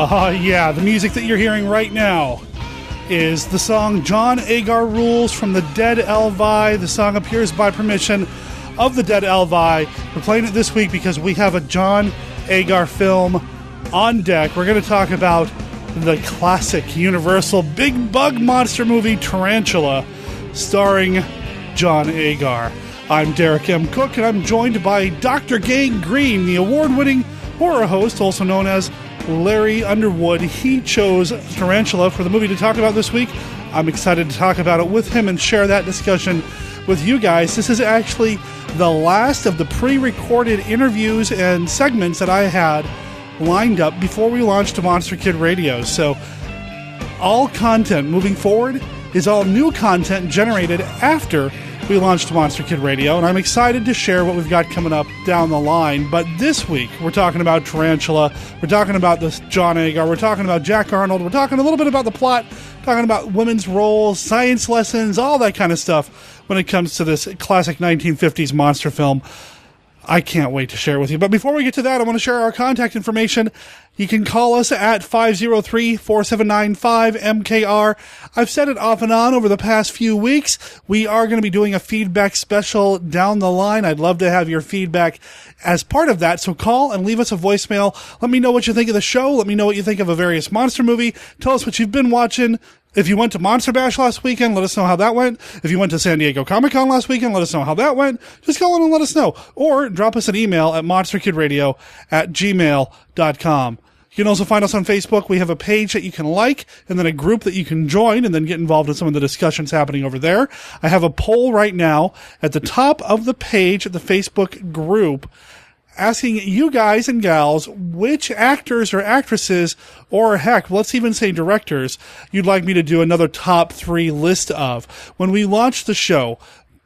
Yeah, the music that you're hearing right now is the song John Agar Rules from the Dead Elvi. The song appears by permission of the Dead Elvi. We're playing it this week because we have a John Agar film on deck. We're going to talk about the classic Universal big bug monster movie Tarantula, starring John Agar. I'm Derek M. Cook, and I'm joined by Dr. Gangrene, the award-winning horror host, also known as Larry Underwood. He chose Tarantula for the movie to talk about this week. I'm excited to talk about it with him and share that discussion with you guys. This is actually the last of the pre-recorded interviews and segments that I had lined up before we launched Monster Kid Radio. So all content moving forward is all new content generated after we launched Monster Kid Radio, and I'm excited to share what we've got coming up down the line. But this week, we're talking about Tarantula, we're talking about this John Agar, we're talking about Jack Arnold, we're talking a little bit about the plot, talking about women's roles, science lessons, all that kind of stuff when it comes to this classic 1950s monster film. I can't wait to share it with you. But before we get to that, I want to share our contact information. You can call us at 503-4795-MKR. I've said it off and on over the past few weeks. We are going to be doing a feedback special down the line. I'd love to have your feedback as part of that. So call and leave us a voicemail. Let me know what you think of the show. Let me know what you think of a various monster movie. Tell us what you've been watching. If you went to Monster Bash last weekend, let us know how that went. If you went to San Diego Comic-Con last weekend, let us know how that went. Just call in and let us know. Or drop us an email at monsterkidradio@gmail.com. You can also find us on Facebook. We have a page that you can like, and then a group that you can join, and then get involved in some of the discussions happening over there. I have a poll right now at the top of the page at the Facebook group, asking you guys and gals which actors or actresses, or heck, let's even say directors, you'd like me to do another top 3 list of. When we launched the show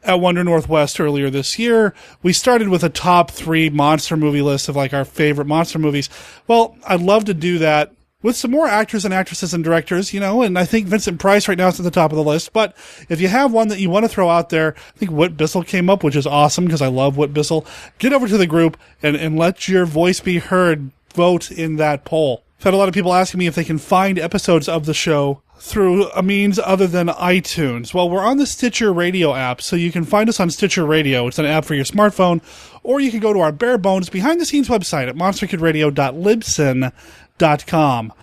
at Wonder Northwest earlier this year, we started with a top 3 monster movie list of like our favorite monster movies. Well, I'd love to do that with some more actors and actresses and directors, and I think Vincent Price right now is at the top of the list. But if you have one that you want to throw out there, I think Whit Bissell came up, which is awesome because I love Whit Bissell. Get over to the group and let your voice be heard. Vote in that poll. I've had a lot of people asking me if they can find episodes of the show through a means other than iTunes. Well, we're on the Stitcher Radio app, so you can find us on Stitcher Radio. It's an app for your smartphone, or you can go to our bare bones behind-the-scenes website at monsterkidradio.libsyn.com.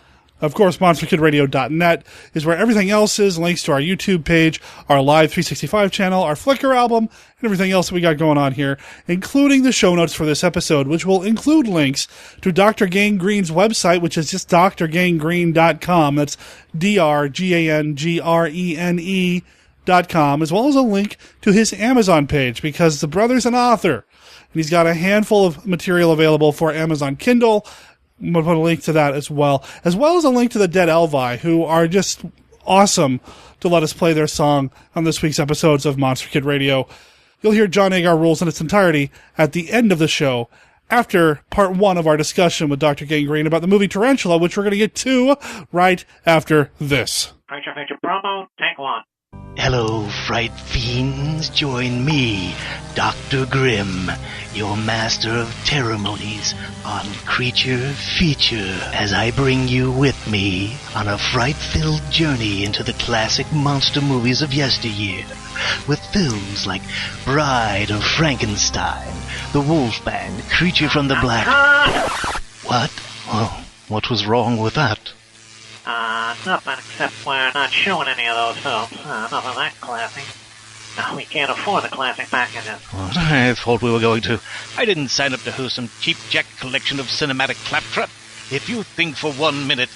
Of course, monsterkidradio.net is where everything else is, links to our YouTube page, our Live 365 channel, our Flickr album, and everything else that we got going on here, including the show notes for this episode, which will include links to Dr. Gangrene's website, which is just drgangrene.com. That's drgangrene.com, as well as a link to his Amazon page, because the brother's an author, and he's got a handful of material available for Amazon Kindle. I'm going to put a link to that as well as a link to the Dead Elvi, who are just awesome to let us play their song on this week's episodes of Monster Kid Radio. You'll hear John Agar Rules in its entirety at the end of the show, after part 1 of our discussion with Dr. Gangrene about the movie Tarantula, which we're going to get to right after this. Feature promo, take 1. Hello, fright fiends. Join me, Dr. Grimm, your master of ceremonies, on Creature Feature, as I bring you with me on a fright-filled journey into the classic monster movies of yesteryear, with films like Bride of Frankenstein, The Wolfman, Creature from the Black... What? Oh, what was wrong with that? Nothing, except we're not showing any of those films. Nothing that classic. No, we can't afford the classic packages. What? I thought we were going to. I didn't sign up to host some cheap jack collection of cinematic claptrap. If you think for 1 minute...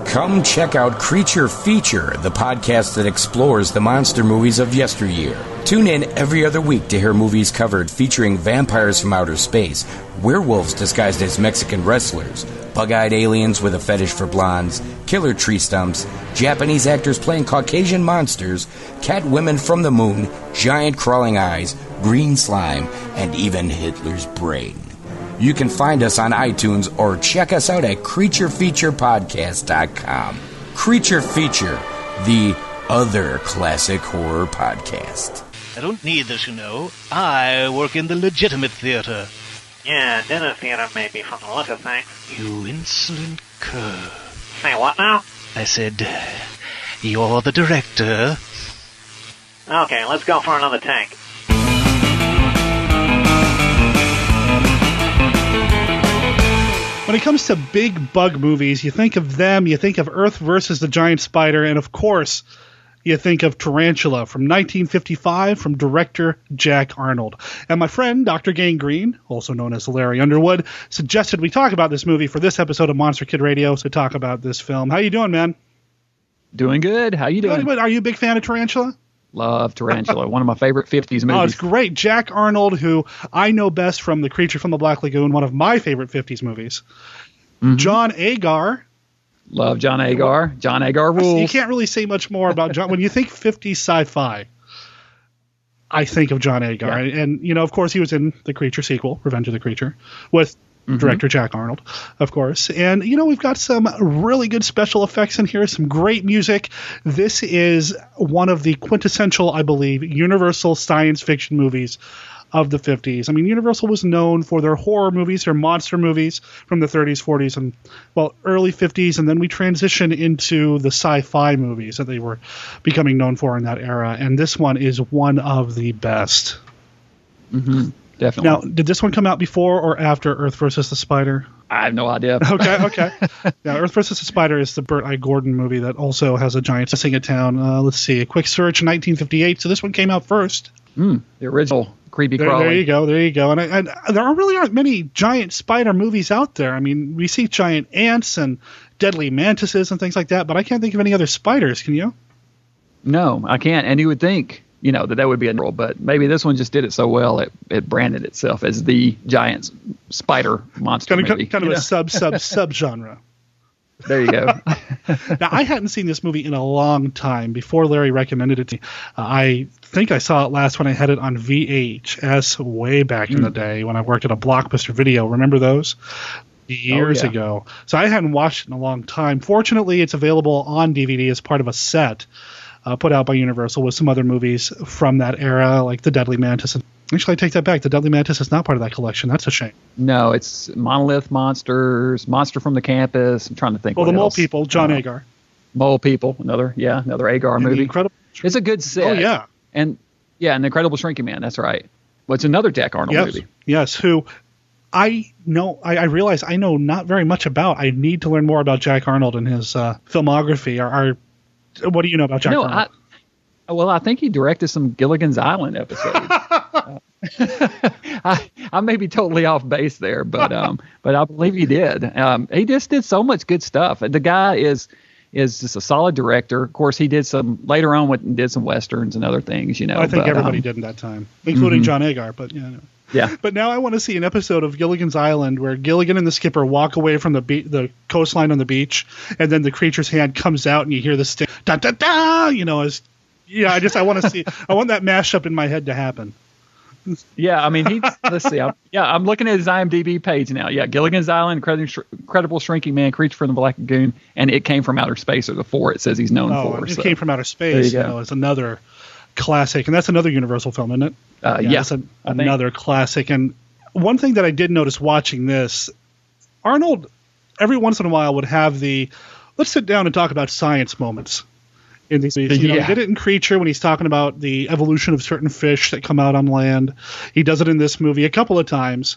Come check out Creature Feature, the podcast that explores the monster movies of yesteryear. Tune in every other week to hear movies covered featuring vampires from outer space, werewolves disguised as Mexican wrestlers, bug-eyed aliens with a fetish for blondes, killer tree stumps, Japanese actors playing Caucasian monsters, cat women from the moon, giant crawling eyes, green slime, and even Hitler's brain. You can find us on iTunes or check us out at CreatureFeaturePodcast.com. Creature Feature, the other classic horror podcast. I don't need this, you know. I work in the legitimate theater. Yeah, dinner theater maybe from the look of things. You insolent cur. Say what now? I said, you're the director. Okay, let's go for another take. When it comes to big bug movies, you think of them, you think of Earth versus the Giant Spider, and of course, you think of Tarantula from 1955 from director Jack Arnold. And my friend, Dr. Gangrene, also known as Larry Underwood, suggested we talk about this movie for this episode of Monster Kid Radio to talk about this film. How you doing, man? Doing good. How you doing? Are you a big fan of Tarantula? Love Tarantula. One of my favorite 50s movies. Oh, it's great. Jack Arnold, who I know best from The Creature from the Black Lagoon, one of my favorite 50s movies. Mm-hmm. John Agar. Love John Agar. John Agar rules. You can't really say much more about John. When you think 50s sci-fi, I think of John Agar. Yeah. And, of course, he was in the Creature sequel, Revenge of the Creature, with director Jack Arnold, of course. And, we've got some really good special effects in here, some great music. This is one of the quintessential, I believe, Universal science fiction movies of the 50s. I mean, Universal was known for their horror movies, their monster movies from the 30s, 40s, and, early 50s. And then we transitioned into the sci-fi movies that they were becoming known for in that era. And this one is one of the best. Mm-hmm. Definitely. Now, did this one come out before or after Earth versus the Spider? I have no idea. Okay. Now, Earth versus the Spider is the Burt I. Gordon movie that also has a giant missing a town. Let's see, a quick search, 1958. So this one came out first. The original creepy crawly. There you go. And there really aren't many giant spider movies out there. I mean, we see giant ants and deadly mantises and things like that, but I can't think of any other spiders. Can you? No, I can't. And you would think, that would be a role, but maybe this one just did it so well it branded itself as the giant spider monster movie. Kind of a sub genre. There you go. Now, I hadn't seen this movie in a long time before Larry recommended it to me. I think I saw it last when I had it on VHS way back in the day when I worked at a Blockbuster Video. Remember those? Years ago. So I hadn't watched it in a long time. Fortunately, it's available on DVD as part of a set put out by Universal with some other movies from that era, like The Deadly Mantis. Actually, I take that back. The Deadly Mantis is not part of that collection. That's a shame. No, it's Monolith Monsters, Monster from the Campus. I'm trying to think. Well, the Mole People, John Agar. Mole People, another Agar movie. Incredible. It's a good set. Oh, yeah. And The Incredible Shrinking Man. That's right. Well, it's another Jack Arnold movie. Yes, who I realize I know not very much about. I need to learn more about Jack Arnold and his filmography. What do you know about Jack Arnold? I think he directed some Gilligan's Island episodes. I may be totally off base there, but I believe he did. He just did so much good stuff. The guy is just a solid director. Of course, he did some later on. Did some westerns and other things. I think everybody did in that time, including John Agar. But yeah. But now I want to see an episode of Gilligan's Island where Gilligan and the skipper walk away from the coastline on the beach, and then the creature's hand comes out, and you hear the sting, da da da. I want to see. I want that mashup in my head to happen. Yeah, I mean, let's see. I'm looking at his IMDb page now. Yeah, Gilligan's Island, Incredible Shrinking Man, Creature from the Black Lagoon, and It Came from Outer Space are the four it says he's known for. It Came from Outer Space. Is another classic, and that's another Universal film, isn't it? Yes, another classic. And one thing that I did notice watching this, Arnold, every once in a while would have let's sit down and talk about science moments in these movies. He did it in Creature when he's talking about the evolution of certain fish that come out on land. He does it in this movie a couple of times,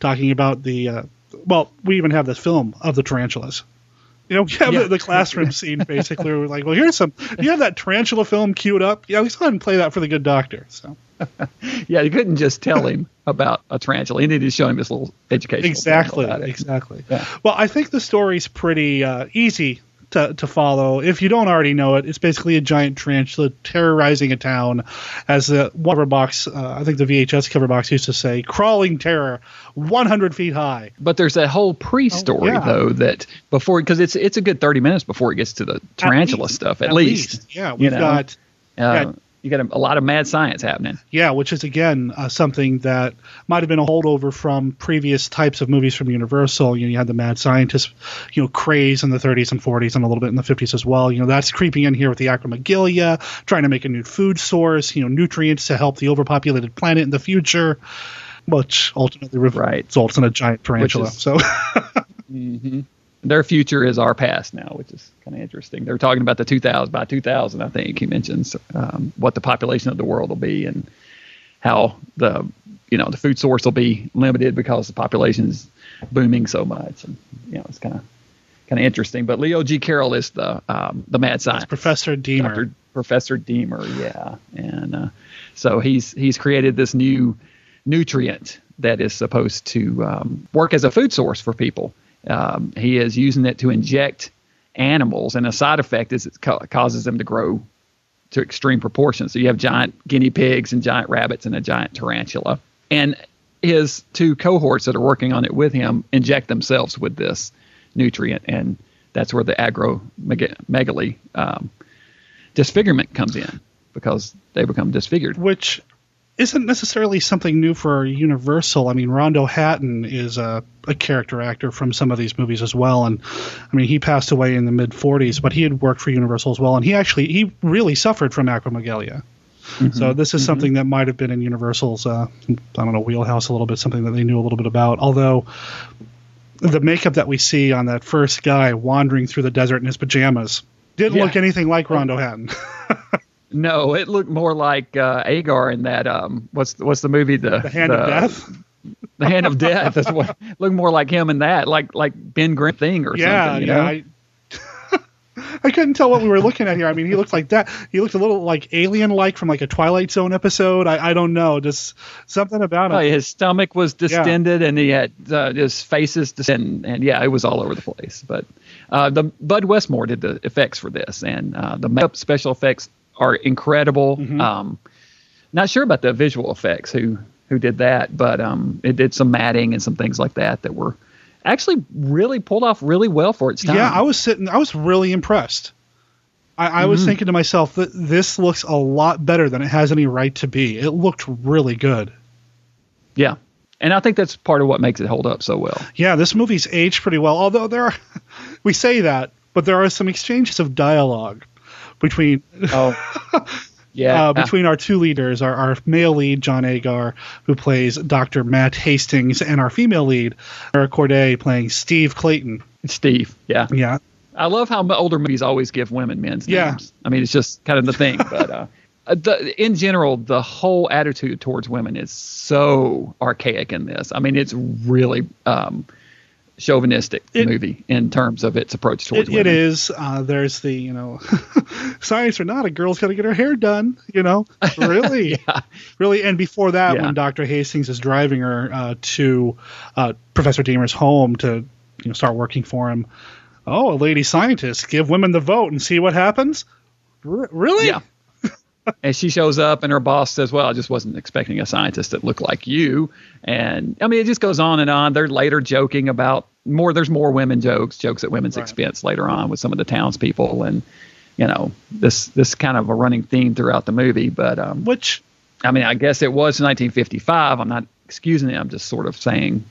talking about we even have this film of the tarantulas. We have the classroom scene, basically. We're like, well, here's do you have that tarantula film queued up? Yeah, let's go ahead and play that for the good doctor. So, yeah, you couldn't just tell him about a tarantula. You needed to show him this little educational Exactly. Yeah. Well, I think the story's pretty easy to follow. If you don't already know it, it's basically a giant tarantula terrorizing a town, as the cover box, I think the VHS cover box used to say, crawling terror, 100 feet high. But there's that whole pre-story, though, that before, because it's a good 30 minutes before it gets to the tarantula stuff, at least. Yeah, we've got... You got a lot of mad science happening. Yeah, which is, again, something that might have been a holdover from previous types of movies from Universal. You had the mad scientist, craze in the 30s and 40s and a little bit in the 50s as well. That's creeping in here with the acromegalia, trying to make a new food source, nutrients to help the overpopulated planet in the future, which ultimately results in a giant tarantula. Mm-hmm. their future is our past now, which is kind of interesting. They're talking about by 2000, I think he mentions what the population of the world will be and how the food source will be limited because the population is booming so much. And, it's kind of interesting. But Leo G. Carroll is the mad scientist. Professor Deemer. Professor Deemer, yeah. And so he's created this new nutrient that is supposed to work as a food source for people. He is using it to inject animals, and a side effect is it causes them to grow to extreme proportions. So you have giant guinea pigs and giant rabbits and a giant tarantula. And his two cohorts that are working on it with him inject themselves with this nutrient, and that's where the acromegaly disfigurement comes in, because they become disfigured. Which isn't necessarily something new for Universal. I mean, Rondo Hatton is a character actor from some of these movies as well. And I mean, he passed away in the mid-40s, but he had worked for Universal as well. And he really suffered from acromegalia. Mm-hmm. So this is something that might have been in Universal's, wheelhouse a little bit, something that they knew a little bit about. Although the makeup that we see on that first guy wandering through the desert in his pajamas didn't look anything like Rondo Hatton. No, it looked more like Agar in that what's the movie The Hand of Death? The Hand of Death. That's what looked more like him in that, like Ben Grimm thing or something. Yeah, I couldn't tell what we were looking at here. I mean, he looked like that. He looked a little like alien-like from like a Twilight Zone episode. I don't know, just something about him. His stomach was distended, and he had his faces distended, and it was all over the place. But the Bud Westmore did the effects for this, and the makeup special effects are incredible. Mm-hmm. Not sure about the visual effects who did that, but it did some matting and some things like that were actually really pulled off really well for its time. Yeah, I was really impressed. I was thinking to myself that this looks a lot better than it has any right to be. It looked really good. Yeah. And I think that's part of what makes it hold up so well. Yeah, this movie's aged pretty well, although we say that, but there are some exchanges of dialogue between between our two leaders, our male lead, John Agar, who plays Dr. Matt Hastings, and our female lead, Eric Corday, playing Steve Clayton. Steve, yeah. Yeah. I love how older movies always give women men's names. I mean, it's just kind of the thing. But in general, the whole attitude towards women is so archaic in this. I mean, it's really chauvinistic movie in terms of its approach towards women. It is. There's the, science or not, a girl's got to get her hair done, really. Really. And before that, when Dr. Hastings is driving her to Professor Deemer's home to start working for him, a lady scientist, give women the vote and see what happens? Really? Yeah. And she shows up, and her boss says, well, I just wasn't expecting a scientist that looked like you. And, I mean, it just goes on and on. They're later joking about there's more women jokes at women's expense later on with some of the townspeople. And, this kind of a running theme throughout the movie. But, I mean, I guess it was 1955. I'm not excusing it. I'm just sort of saying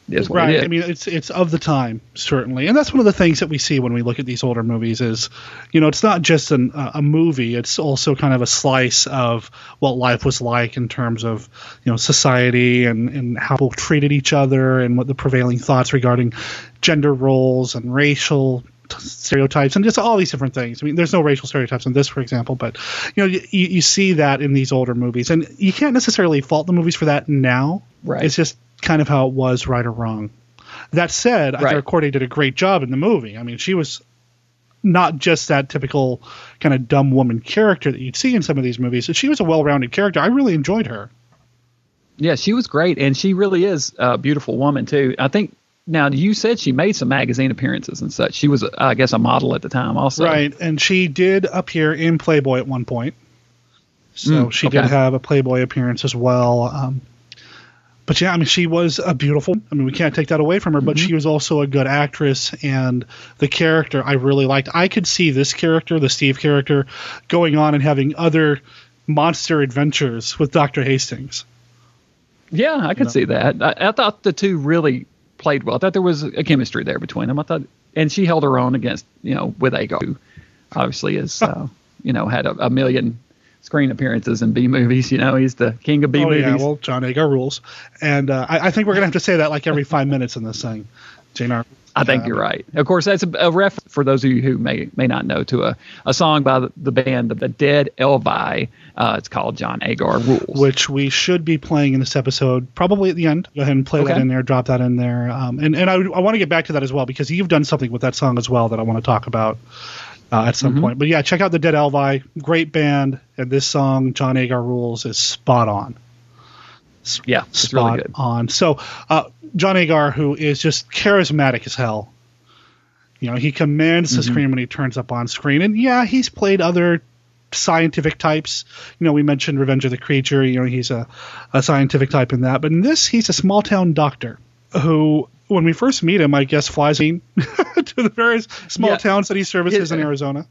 is what it is. I mean, it's of the time, certainly. And that's one of the things that we see when we look at these older movies is, it's not just a movie. It's also kind of a slice of what life was like in terms of, society and how people treated each other and what the prevailing thoughts regarding gender roles and racial stereotypes and just all these different things. I mean, there's no racial stereotypes in this, for example, but, you see that in these older movies. And you can't necessarily fault the movies for that now. Right. It's just kind of how it was, right or wrong. That said, I think Corday did a great job in the movie. I mean, she was not just that typical kind of dumb woman character that you'd see in some of these movies. She was a well-rounded character. I really enjoyed her. Yeah, she was great, and she really is a beautiful woman, too. I think, now, you said she made some magazine appearances and such. She was, I guess, a model at the time also. Right, and she did appear in Playboy at one point. So she did have a Playboy appearance as well. But yeah, I mean, she was a beautiful. I mean, we can't take that away from her. But she was also a good actress, and the character I really liked. I could see this character, the Steve character, going on and having other monster adventures with Dr. Hastings. Yeah, I could see that. I thought the two really played well. I thought there was a chemistry there between them. I thought, and she held her own against, with Agar, who obviously is, had a million screen appearances in B movies. He's the king of B movies. Yeah, well, John Agar rules. And I think we're going to have to say that like every 5 minutes in this thing. JNR. I think you're right. Of course, that's a reference for those of you who may not know to a song by the band the Dead Elvi. It's called John Agar Rules, which we should be playing in this episode probably at the end. Go ahead and play that in there, drop that in there. And I want to get back to that as well, because you've done something with that song as well that I want to talk about at some point. But yeah, check out the Dead Elvi, great band, and this song John Agar Rules is spot on. Yeah, it's really good. On. So, John Agar, who is just charismatic as hell, he commands the screen when he turns up on screen. And yeah, he's played other scientific types. We mentioned Revenge of the Creature. He's a scientific type in that. But in this, he's a small town doctor who, when we first meet him, I guess flies in to the various small towns that he services in Arizona.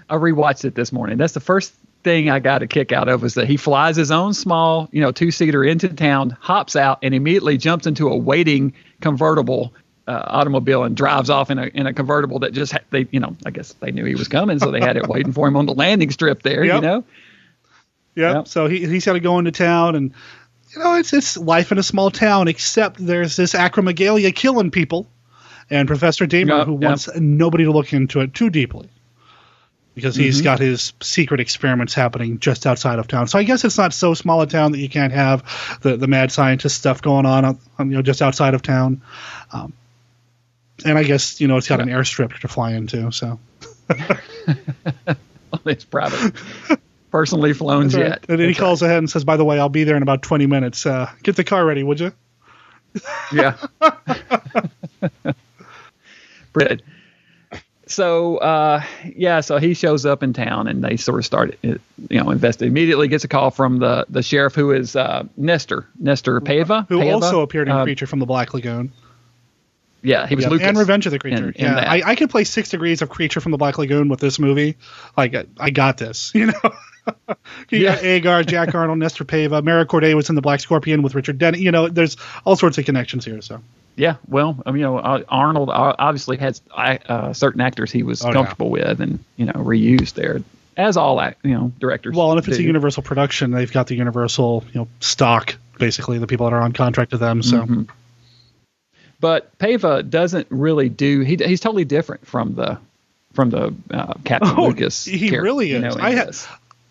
I rewatched it this morning. That's the first thing I got a kick out of, was that he flies his own small, two-seater into town, hops out, and immediately jumps into a waiting convertible automobile and drives off in a convertible that just I guess they knew he was coming, so they had it waiting for him on the landing strip there. Yep. So he's got to go into town, and it's life in a small town, except there's this acromegalia killing people, and Professor Damer who wants nobody to look into it too deeply, because he's got his secret experiments happening just outside of town. So I guess it's not so small a town that you can't have the mad scientist stuff going on just outside of town. And I guess, it's got an airstrip to fly into, so. It's private. Personally flown jet. Right. And then he calls ahead and says, by the way, I'll be there in about 20 minutes. Get the car ready, would you? Yeah. Brilliant. So, so he shows up in town, and they sort of start, investing. Immediately gets a call from the sheriff, who is Nestor Paiva. Who also appeared in Creature from the Black Lagoon. Yeah, he was Lucas. And Revenge of the Creature. I could play 6 Degrees of Creature from the Black Lagoon with this movie. I got this, You got Agar, Jack Arnold, Nestor Paiva. Mara Corday was in The Black Scorpion with Richard Denny. There's all sorts of connections here, so. Yeah, well, Arnold obviously has certain actors he was comfortable with, and reused there, as all directors. Well, and if it's a Universal production, they've got the Universal stock, basically, the people that are on contract to them. So, but Paiva doesn't really do. He's totally different from the Captain Lucas. He really is.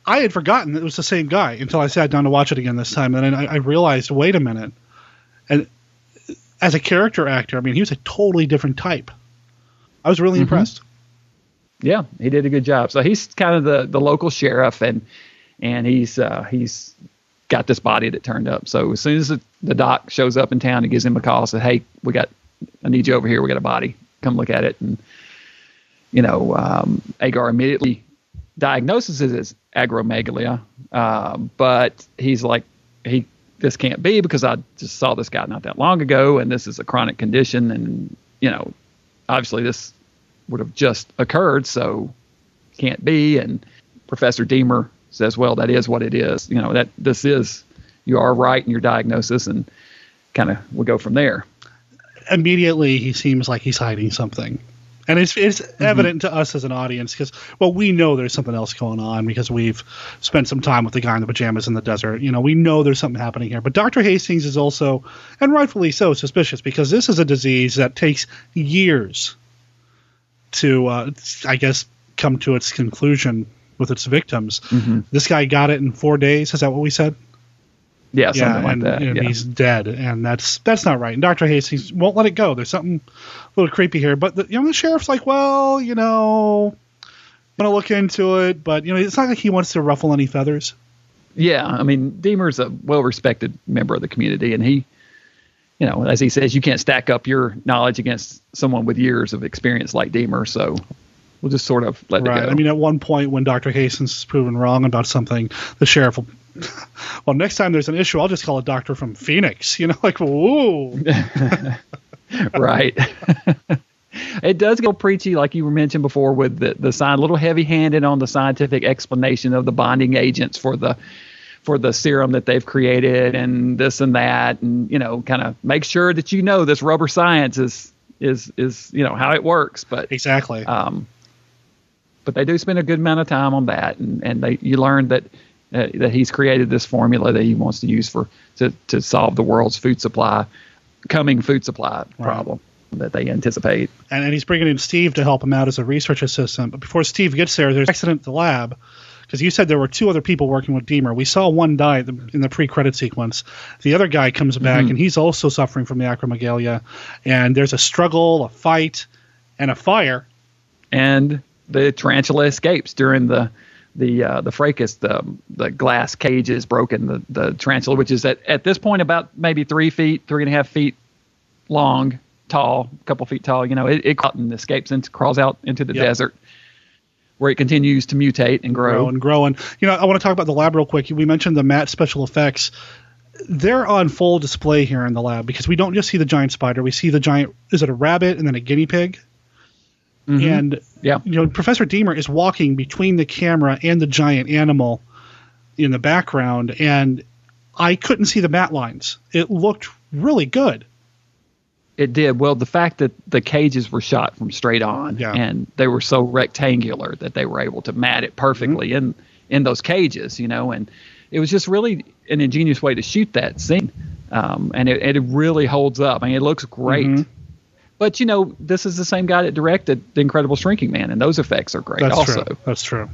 I had forgotten it was the same guy until I sat down to watch it again this time, and then I realized, wait a minute, and. As a character actor, he was a totally different type. I was really impressed. Yeah, he did a good job. So he's kind of the local sheriff, and he's got this body that turned up. So as soon as the doc shows up in town, he gives him a call and says, "Hey, I need you over here. We got a body. Come look at it." And Agar immediately diagnoses it as acromegalia, but he's like, this can't be, because I just saw this guy not that long ago, and this is a chronic condition, and obviously this would have just occurred, so can't be. And Professor Demer says, well, that is what it is. That this is, you are right in your diagnosis, and kind of we go from there. Immediately, he seems like he's hiding something. And it's evident to us as an audience, because, we know there's something else going on, because we've spent some time with the guy in the pajamas in the desert. We know there's something happening here. But Dr. Hastings is also, and rightfully so, suspicious, because this is a disease that takes years to, I guess, come to its conclusion with its victims. This guy got it in 4 days. Is that what we said? Yeah, something like that. And he's dead, and that's not right. And Dr. Hastings won't let it go. There's something a little creepy here. But the sheriff's like, well, I'm going to look into it. But, it's not like he wants to ruffle any feathers. Yeah, Demer's a well-respected member of the community, and he, as he says, you can't stack up your knowledge against someone with years of experience like Demer, so we'll just sort of let it go. At one point when Dr. Hastings is proven wrong about something, the sheriff will, well, next time there's an issue, I'll just call a doctor from Phoenix, whoa. Right. It does go preachy, like you mentioned before, with the sign, a little heavy-handed on the scientific explanation of the bonding agents for the serum that they've created, and this and that, and kind of make sure that this rubber science is how it works. But exactly. But they do spend a good amount of time on that, and you learn that he's created this formula that he wants to use to solve the world's food supply problem. that they anticipate. And he's bringing in Steve to help him out as a research assistant. But before Steve gets there, there's an accident at the lab. Because you said there were 2 other people working with Deemer. We saw one die in the pre-credit sequence. The other guy comes back, and he's also suffering from the acromegalia. And there's a struggle, a fight, and a fire. And the tarantula escapes during the fracas. The glass cage is broken. The tarantula, which is at this point about maybe 3.5 feet long, tall, a couple feet tall. It escapes and crawls out into the desert, where it continues to mutate and grow. And grow. And, I want to talk about the lab real quick. We mentioned the matte special effects. They're on full display here in the lab because we don't just see the giant spider. We see the giant, is it a rabbit and then a guinea pig? And, Professor Deemer is walking between the camera and the giant animal in the background, and I couldn't see the matte lines. It looked really good. It did. Well, the fact that the cages were shot from straight on and they were so rectangular that they were able to mat it perfectly in those cages, and it was just really an ingenious way to shoot that scene. And it really holds up. I mean, it looks great. But, this is the same guy that directed The Incredible Shrinking Man, and those effects are great also. True. That's true.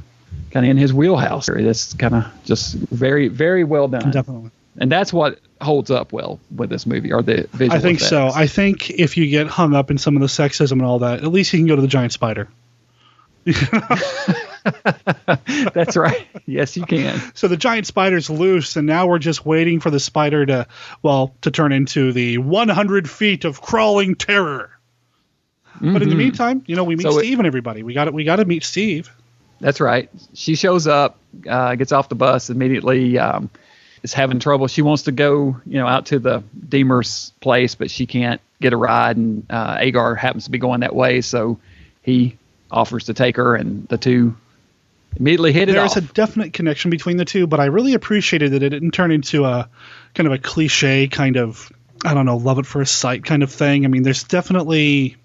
Kind of in his wheelhouse. That's kind of just very, very well done. Definitely. And that's what holds up well with this movie, are the visual I think effects. so. I think if you get hung up in some of the sexism and all that, at least you can go to the giant spider. That's right. Yes, you can. So the giant spider's loose, and now we're just waiting for the spider to turn into the 100 feet of crawling terror. But in the meantime, we meet Steve and everybody. We got to meet Steve. That's right. She shows up, gets off the bus immediately. Is having trouble. She wants to go, out to the Deemer's place, but she can't get a ride, and Agar happens to be going that way, so he offers to take her, and the two immediately hit it off. There's a definite connection between the two, but I really appreciated that it didn't turn into a kind of a cliche kind of, I don't know, love at first sight kind of thing. I mean, there's definitely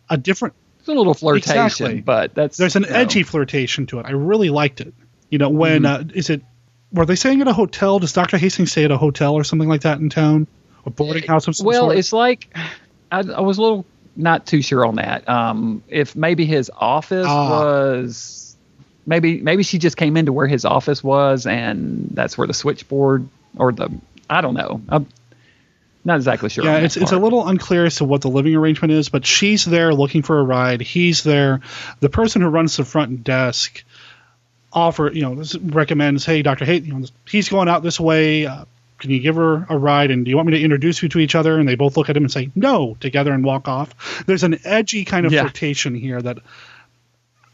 a different... It's a little flirtation, but there's an edgy flirtation to it. I really liked it. When, were they staying at a hotel? Does Dr. Hastings stay at a hotel or something like that in town? A boarding house of some sort? Well, it's like, I was a little not too sure on that. If maybe his office was, maybe she just came into where his office was, and that's where the switchboard I don't know. I'm not exactly sure. Yeah, it's a little unclear as to what the living arrangement is, but she's there looking for a ride. He's there. The person who runs the front desk recommends, hey, Dr. Hayes, he's going out this way. Can you give her a ride? And do you want me to introduce you to each other? And they both look at him and say no together and walk off. There's an edgy kind of flirtation here that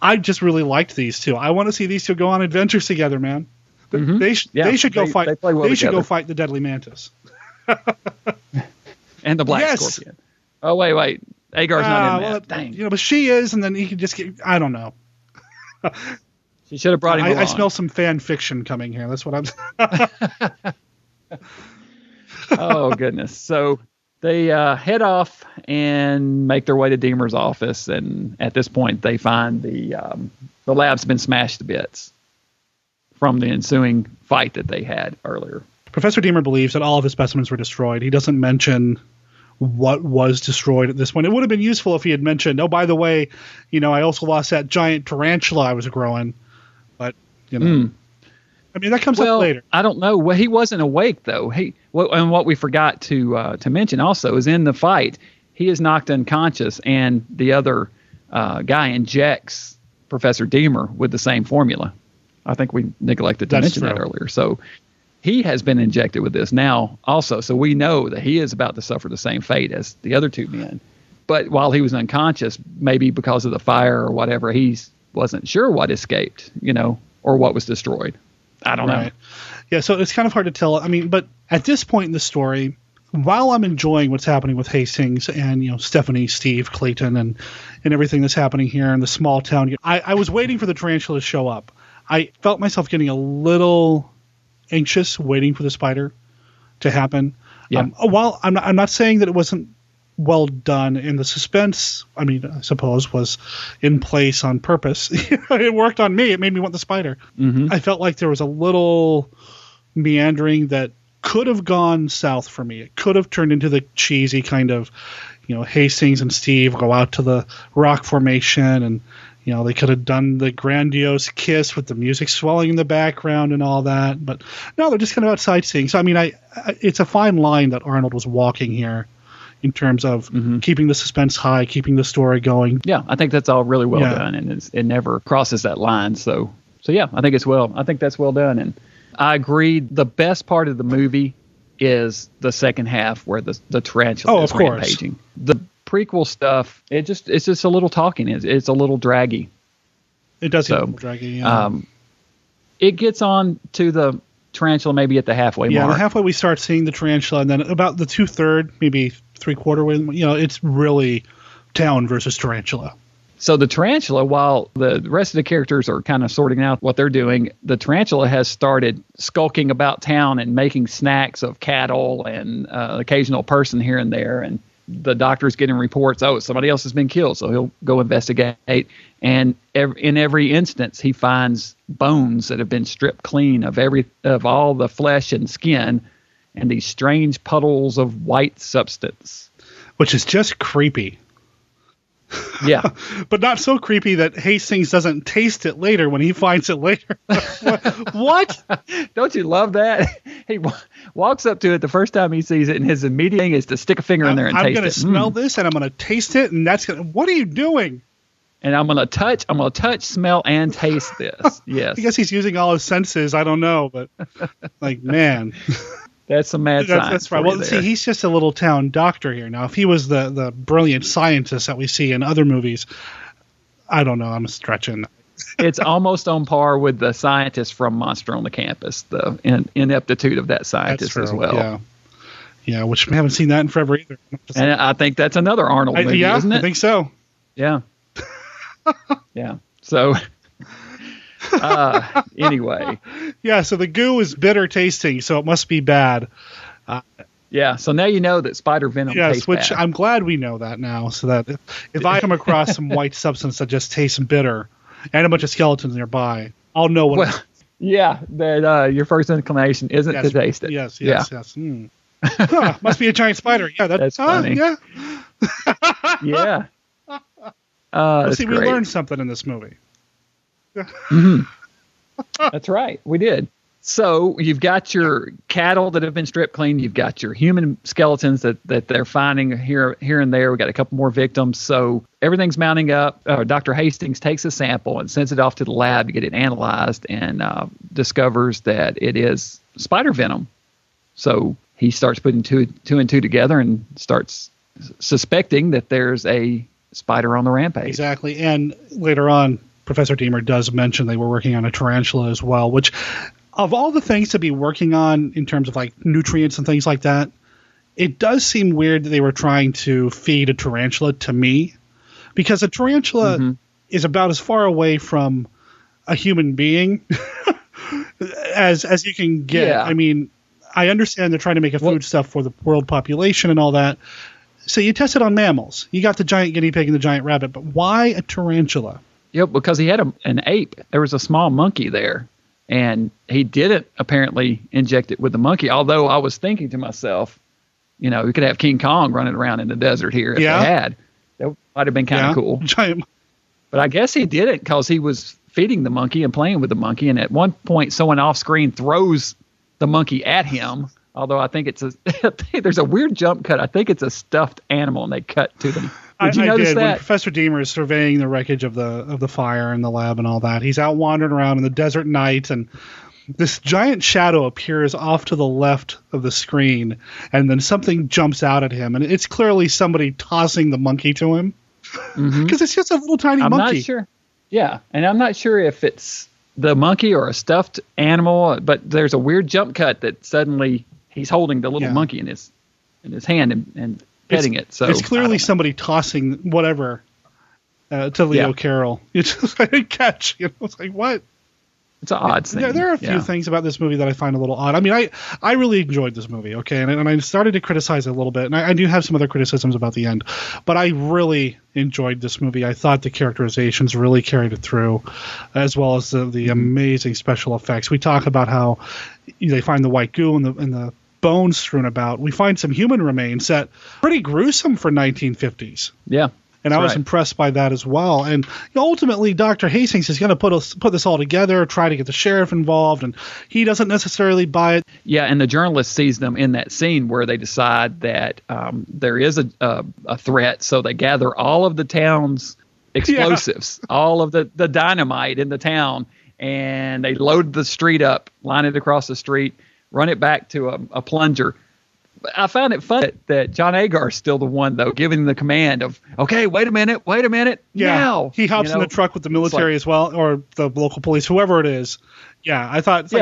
I just really liked these two. I want to see these two go on adventures together, man. They should go fight. They should go fight the deadly mantis. And the black scorpion. Oh, wait. Agar's not in that. Dang. But she is, and then he can just get, I don't know. She should have brought him along. I smell some fan fiction coming here. That's what I'm Oh, goodness. So they head off and make their way to Deemer's office, and at this point they find the lab's been smashed to bits from the ensuing fight that they had earlier. Professor Deemer believes that all of his specimens were destroyed. He doesn't mention what was destroyed at this point. It would have been useful if he had mentioned, oh, by the way, I also lost that giant tarantula I was growing. But, I mean, that comes up later. I don't know. Well, he wasn't awake, though. And what we forgot to mention also is in the fight, he is knocked unconscious, and the other guy injects Professor Deemer with the same formula. I think we neglected to mention that earlier. So he has been injected with this now also. So we know that he is about to suffer the same fate as the other two men. But while he was unconscious, maybe because of the fire or whatever, he wasn't sure what escaped, or what was destroyed. I don't know. Yeah, so it's kind of hard to tell. I mean, but at this point in the story, while I'm enjoying what's happening with Hastings and, Stephanie, Steve, Clayton, and everything that's happening here in the small town, I was waiting for the tarantula to show up. I felt myself getting a little anxious waiting for the spider to happen. Yeah. While I'm not saying that it wasn't well done, and the suspense, I suppose, was in place on purpose. It worked on me. It made me want the spider. Mm-hmm. I felt like there was a little meandering that could have gone south for me. It could have turned into the cheesy kind of, Hastings and Steve go out to the rock formation, and they could have done the grandiose kiss with the music swelling in the background and all that. But no, they're just kind of out sightseeing. So it's a fine line that Arnold was walking here in terms of keeping the suspense high, keeping the story going. Yeah, I think that's all really well done, and it never crosses that line. So yeah, I think that's well done. And I agree. The best part of the movie is the second half where the tarantula is rampaging. The prequel stuff, it's just a little talking. It's a little draggy. It does get a little draggy. Yeah. It gets on to the tarantula maybe at the halfway mark. Yeah, the halfway we start seeing the tarantula, and then about the 2/3, maybe 3/4 way, it's really town versus tarantula. So the tarantula, while the rest of the characters are kind of sorting out what they're doing, the tarantula has started skulking about town and making snacks of cattle and occasional person here and there. And the doctor's getting reports, somebody else has been killed, so he'll go investigate. And in every instance, he finds bones that have been stripped clean of all the flesh and skin and these strange puddles of white substance. Which is just creepy. Yeah. But not so creepy that Hastings doesn't taste it later when he finds it later. What? Don't you love that? He walks up to it the first time he sees it, and his immediate thing is to stick a finger in there and taste it. I'm going to smell this, and I'm going to taste it, and what are you doing? And I'm going to touch, smell, and taste this. Yes. I guess he's using all his senses. I don't know, but man. That's some mad science. That's right. Well, see, he's just a little town doctor here. Now, if he was the brilliant scientist that we see in other movies, I don't know. I'm stretching. It's almost on par with the scientist from Monster on the Campus, the ineptitude of that scientist as well. Yeah, which we haven't seen that in forever either. And I think that's another Arnold movie, isn't it? I think so. Yeah. Yeah. So... anyway. Yeah, so the goo is bitter tasting, so it must be bad. Yeah, so now you know that spider venom tastes which bad. I'm glad we know that now, so that if I come across some white substance that just tastes bitter and a bunch of skeletons nearby, I'll know what... Well, yeah, that your first inclination isn't to taste it. Yes. Must be a giant spider. Yeah, that's funny. Yeah. Yeah. We learned something in this movie. Mm-hmm. That's right. We did. So you've got your cattle that have been stripped clean. You've got your human skeletons that they're finding here and there. We got a couple more victims. So everything's mounting up. Dr. Hastings takes a sample and sends it off to the lab to get it analyzed, and discovers that it is spider venom. So he starts putting two and two together and starts suspecting that there's a spider on the rampage. Exactly. And later on, Professor Deemer does mention they were working on a tarantula as well, which of all the things to be working on in terms of like nutrients and things like that, it does seem weird that they were trying to feed a tarantula to me, because a tarantula is about as far away from a human being as you can get. Yeah. I mean, I understand they're trying to make a foodstuff for the world population and all that. So you test it on mammals. You got the giant guinea pig and the giant rabbit, but why a tarantula? Yep, because he had an ape. There was a small monkey there, and he didn't apparently inject it with the monkey, although I was thinking to myself, we could have King Kong running around in the desert here if they had. That might have been kind of cool. Giant. But I guess he didn't, because he was feeding the monkey and playing with the monkey, and at one point someone off screen throws the monkey at him, although I think there's a weird jump cut. I think it's a stuffed animal, and they cut to them. Did you notice that? When Professor Deemer is surveying the wreckage of the fire in the lab and all that, he's out wandering around in the desert night, and this giant shadow appears off to the left of the screen, and then something jumps out at him, and it's clearly somebody tossing the monkey to him, because it's just a little tiny monkey. I'm not sure. Yeah, and I'm not sure if it's the monkey or a stuffed animal, but there's a weird jump cut that suddenly he's holding the little monkey in his hand and petting it. So it's clearly somebody tossing whatever to Leo Carroll. It's just I didn't catch. It's like, what? It's an odd thing. There are a few things about this movie that I find a little odd. I mean, I really enjoyed this movie, okay? And I started to criticize it a little bit, and I do have some other criticisms about the end. But I really enjoyed this movie. I thought the characterizations really carried it through, as well as the amazing special effects. We talk about how they find the white goo in the bones strewn about. We find some human remains that pretty gruesome for 1950s. Yeah. And I was impressed by that as well. And ultimately, Dr. Hastings is going to put this all together, try to get the sheriff involved, and he doesn't necessarily buy it. Yeah, and the journalist sees them in that scene where they decide that there is a threat, so they gather all of the town's explosives, all of the dynamite in the town, and they load the street up, line it across the street, run it back to a plunger. I found it funny that John Agar is still the one, though, giving the command of, okay, wait a minute, now. He hops in the truck with the military as well, or the local police, whoever it is. Yeah, I thought,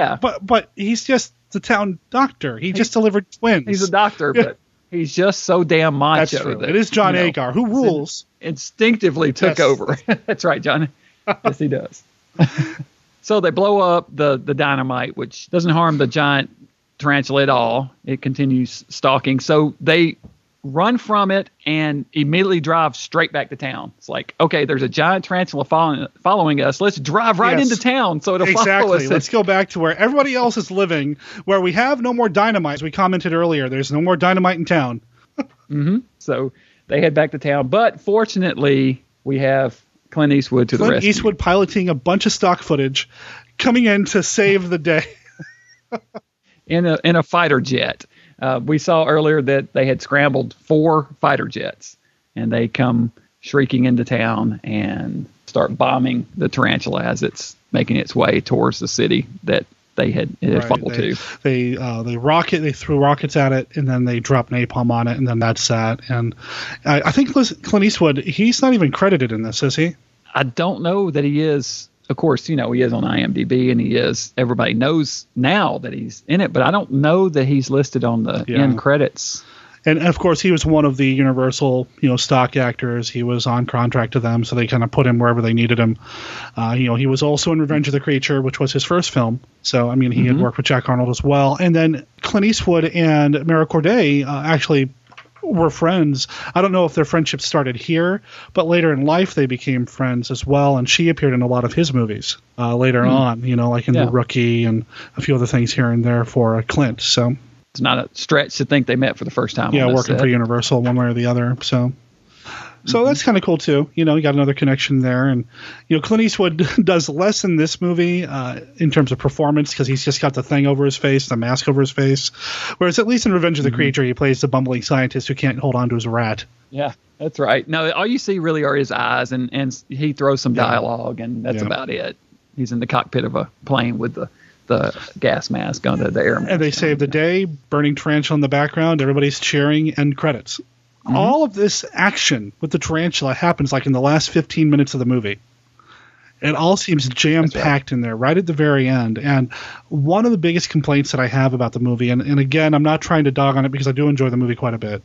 but he's just the town doctor. He just delivered twins. He's a doctor, but he's just so damn macho. That's true. It is John Agar, who rules. Instinctively took over. That's right, John. Yes, he does. So they blow up the dynamite, which doesn't harm the giant tarantula at all. It continues stalking. So they run from it and immediately drive straight back to town. It's like, okay, there's a giant tarantula following us. Let's drive right into town so it'll follow us. Let's go back to where everybody else is living, where we have no more dynamite. As we commented earlier, there's no more dynamite in town. So they head back to town. But fortunately, we have Clint Eastwood to the rescue. Clint Eastwood piloting a bunch of stock footage, coming in to save the day. In a fighter jet. We saw earlier that they had scrambled 4 fighter jets, and they come shrieking into town and start bombing the tarantula as it's making its way towards the city that they had fumbled to. They threw rockets at it, and then they dropped napalm on it, and then that's that. And I think Clint Eastwood, he's not even credited in this, is he? I don't know that he is. Of course, he is on IMDb, and everybody knows now that he's in it, but I don't know that he's listed on the end credits. And of course, he was one of the Universal, stock actors. He was on contract to them, so they kind of put him wherever they needed him. He was also in Revenge of the Creature, which was his first film. So, he had worked with Jack Arnold as well. And then Clint Eastwood and Mara Corday actually were friends. I don't know if their friendship started here, but later in life they became friends as well, and she appeared in a lot of his movies later on, like in The Rookie and a few other things here and there for Clint. So it's not a stretch to think they met for the first time. Yeah, working for Universal one way or the other. So that's kind of cool too. You got another connection there. And, Clint Eastwood does less in this movie in terms of performance because he's just got the thing over his face, the mask over his face. Whereas at least in Revenge of the Creature, he plays the bumbling scientist who can't hold on to his rat. Yeah, that's right. No, all you see really are his eyes, and he throws some dialogue, and that's about it. He's in the cockpit of a plane with the gas mask on the air mask. And they save the day, burning tarantula in the background, everybody's cheering, end credits. All of this action with the tarantula happens like in the last 15 minutes of the movie. It all seems jam-packed in there right at the very end. And one of the biggest complaints that I have about the movie, and again, I'm not trying to dog on it because I do enjoy the movie quite a bit,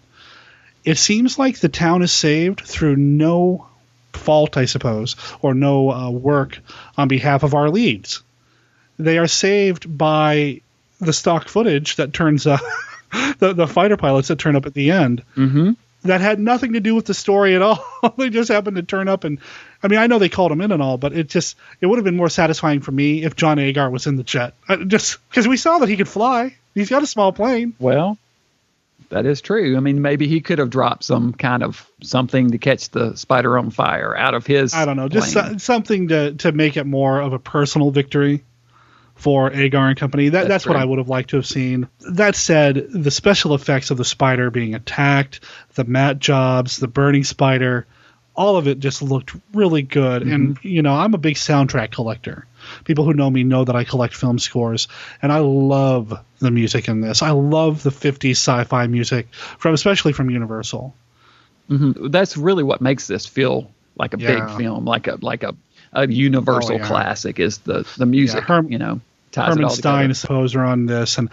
it seems like the town is saved through no fault, I suppose, or no work on behalf of our leads. They are saved by the stock footage that turns up, the fighter pilots that turn up at the end. That had nothing to do with the story at all. They just happened to turn up, and I know they called him in and all, but it would have been more satisfying for me if John Agar was in the jet. Just because we saw that he could fly. He's got a small plane. Well, that is true. Maybe he could have dropped some kind of something to catch the spider on fire out of his I don't know, plane. Just something to make it more of a personal victory for Agar and company. That's what I would have liked to have seen. That said, the special effects of the spider being attacked, the matte jobs, the burning spider, all of it just looked really good. And, I'm a big soundtrack collector. People who know me know that I collect film scores, and I love the music in this. I love the 50s sci-fi music, especially from Universal. That's really what makes this feel like a big film, like a Universal classic is the music, Herman Stein is the composer on this. And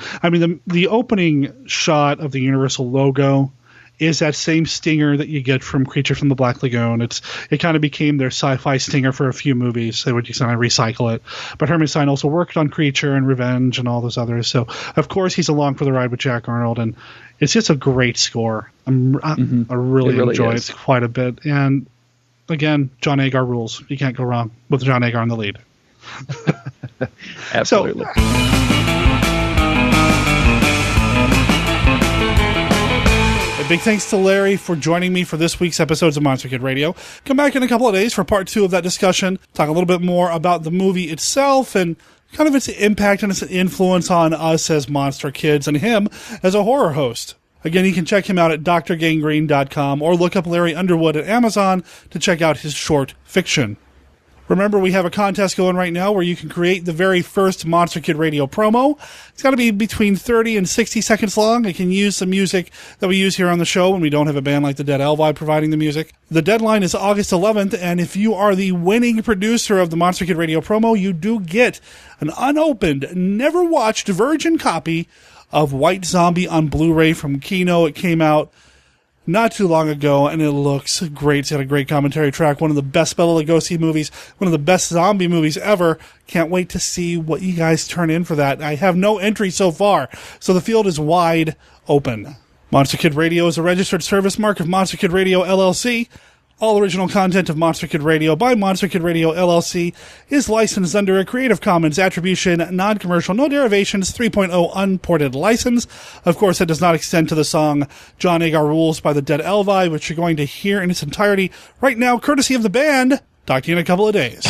the opening shot of the Universal logo is that same stinger that you get from Creature from the Black Lagoon. It kind of became their sci-fi stinger for a few movies. They would just kind of recycle it. But Herman Stein also worked on Creature and Revenge and all those others. So, of course, he's along for the ride with Jack Arnold. And it's just a great score. I really enjoy it quite a bit. And, again, John Agar rules. You can't go wrong with John Agar in the lead. Absolutely. Big thanks to Larry for joining me for this week's episodes of Monster Kid Radio. Come back in a couple of days for part 2 of that discussion. Talk a little bit more about the movie itself and kind of its impact and its influence on us as monster kids and him as a horror host. Again, you can check him out at drgangrene.com or look up Larry Underwood at Amazon to check out his short fiction. Remember, we have a contest going right now where you can create the very first Monster Kid Radio promo. It's got to be between 30 and 60 seconds long. It can use some music that we use here on the show when we don't have a band like the Dead Elvi providing the music. The deadline is August 11th, and if you are the winning producer of the Monster Kid Radio promo, you do get an unopened, never-watched virgin copy of White Zombie on Blu-ray from Kino. It came out not too long ago, and it looks great. It's got a great commentary track, one of the best Bela Lugosi movies, one of the best zombie movies ever. Can't wait to see what you guys turn in for that. I have no entry so far, so the field is wide open. Monster Kid Radio is a registered service mark of Monster Kid Radio LLC. All original content of Monster Kid Radio by Monster Kid Radio LLC is licensed under a Creative Commons Attribution, Non-Commercial, No Derivations 3.0 Unported license. Of course, that does not extend to the song John Agar Rules by the Dead Elvi, which you're going to hear in its entirety right now, courtesy of the band. Talk to you in a couple of days.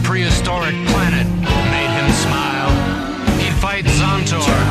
Prehistoric planet made him smile. He'd fight Zontor